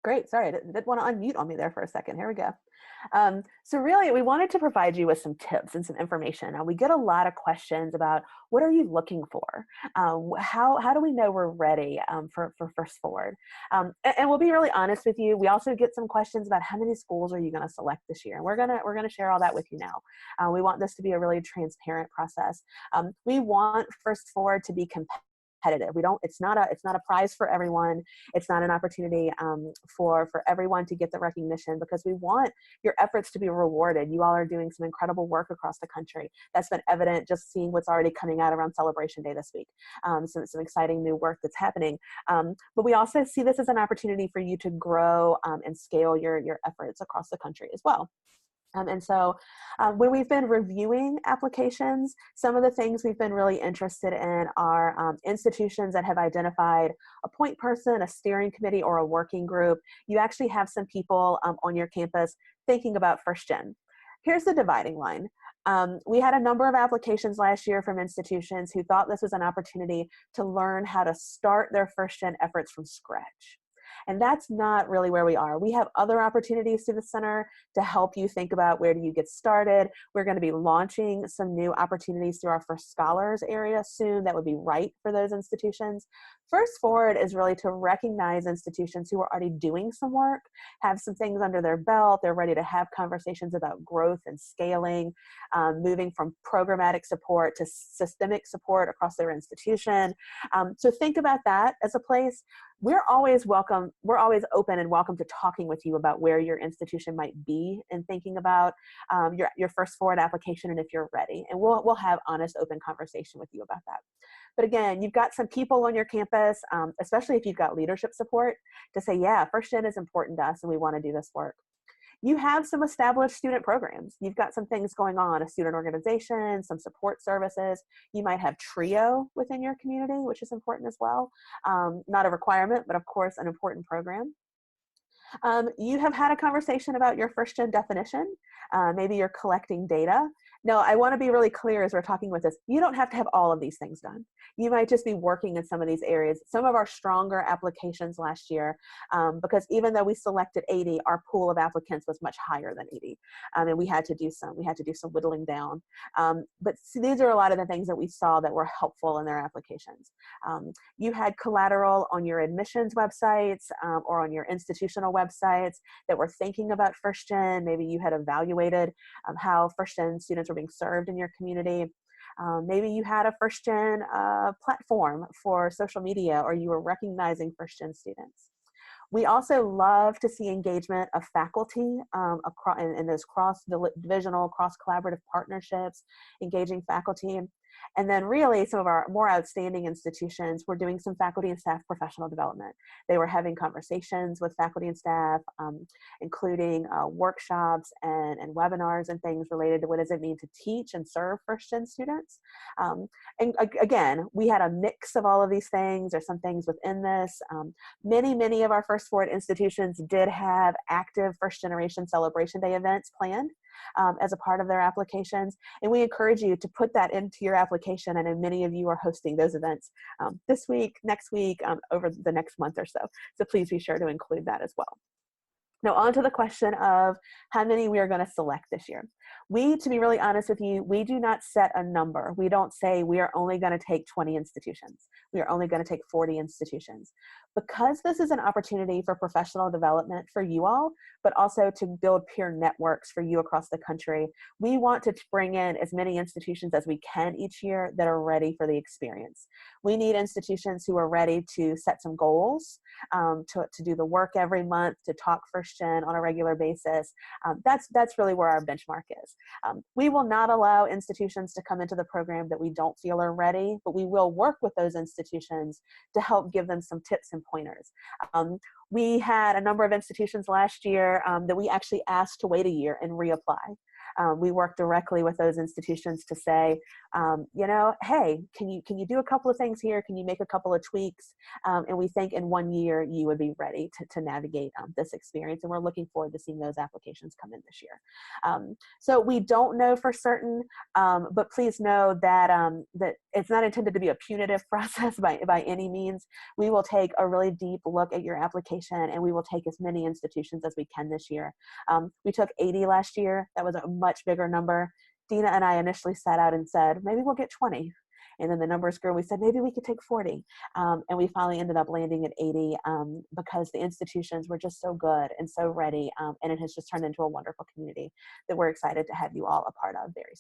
great. Sorry, I didn't want to unmute on me there for a second. Here we go. So really, we wanted to provide you with some tips and some information. We get a lot of questions about what are you looking for? How do we know we're ready for First Forward? And we'll be really honest with you. We also get some questions about how many schools are you going to select this year, and we're gonna share all that with you now. We want this to be a really transparent process. We want First Forward to be competitive. It's not a prize for everyone. It's not an opportunity for everyone to get the recognition, because we want your efforts to be rewarded. You all are doing some incredible work across the country. That's been evident just seeing what's already coming out around Celebration Day this week. Some exciting new work that's happening. But we also see this as an opportunity for you to grow and scale your efforts across the country as well. When we've been reviewing applications, some of the things we've been really interested in are institutions that have identified a point person, a steering committee, or a working group. You actually have some people on your campus thinking about first gen. Here's the dividing line. We had a number of applications last year from institutions who thought this was an opportunity to learn how to start their first gen efforts from scratch. And that's not really where we are. We have other opportunities through the center to help you think about where do you get started. We're going to be launching some new opportunities through our First Scholars area soon that would be right for those institutions. First Forward is really to recognize institutions who are already doing some work, have some things under their belt. They're ready to have conversations about growth and scaling, moving from programmatic support to systemic support across their institution. So think about that as a place. We're always welcome. We're always open and welcome to talking with you about where your institution might be and thinking about your First Forward application and if you're ready. And we'll have honest, open conversation with you about that. But again, you've got some people on your campus, especially if you've got leadership support, to say, yeah, First Gen is important to us and we want to do this work. You have some established student programs. You've got some things going on, a student organization, some support services. You might have TRIO within your community, which is important as well. Not a requirement, but of course an important program. You have had a conversation about your first gen definition. Maybe you're collecting data. Now, I want to be really clear as we're talking with this, you don't have to have all of these things done. You might just be working in some of these areas. Some of our stronger applications last year, because even though we selected 80, our pool of applicants was much higher than 80. And we had to do some whittling down. But see, these are a lot of the things that we saw that were helpful in their applications. You had collateral on your admissions websites or on your institutional websites that were thinking about first gen. Maybe you had evaluated how first gen students were being served in your community. Maybe you had a first gen platform for social media, or you were recognizing first gen students. We also love to see engagement of faculty in those cross-divisional, cross-collaborative partnerships, engaging faculty. And then really some of our more outstanding institutions were doing some faculty and staff professional development. They were having conversations with faculty and staff, including workshops and webinars and things related to what does it mean to teach and serve first gen students. And again, we had a mix of all of these things. There's some things within this. Many of our First Forward institutions did have active first generation Celebration Day events planned as a part of their applications. And we encourage you to put that into your application. And then many of you are hosting those events this week, next week, over the next month or so. So please be sure to include that as well. Now on to the question of how many we are going to select this year. To be really honest with you, we do not set a number. We don't say we are only going to take 20 institutions. We are only going to take 40 institutions. Because this is an opportunity for professional development for you all, but also to build peer networks for you across the country, we want to bring in as many institutions as we can each year that are ready for the experience. We need institutions who are ready to set some goals, to do the work every month, to talk first gen on a regular basis. That's really where our benchmark is. We will not allow institutions to come into the program that we don't feel are ready, but we will work with those institutions to help give them some tips and pointers. We had a number of institutions last year that we actually asked to wait a year and reapply. We work directly with those institutions to say, hey, can you do a couple of things here? Can you make a couple of tweaks? And we think in 1 year you would be ready to navigate this experience. And we're looking forward to seeing those applications come in this year. So we don't know for certain, but please know that that it's not intended to be a punitive process by any means. We will take a really deep look at your application, and we will take as many institutions as we can this year. We took 80 last year. That was a much bigger number. Dina and I initially sat out and said, maybe we'll get 20. And then the numbers grew. We said, maybe we could take 40. And we finally ended up landing at 80 because the institutions were just so good and so ready. And it has just turned into a wonderful community that we're excited to have you all a part of very soon.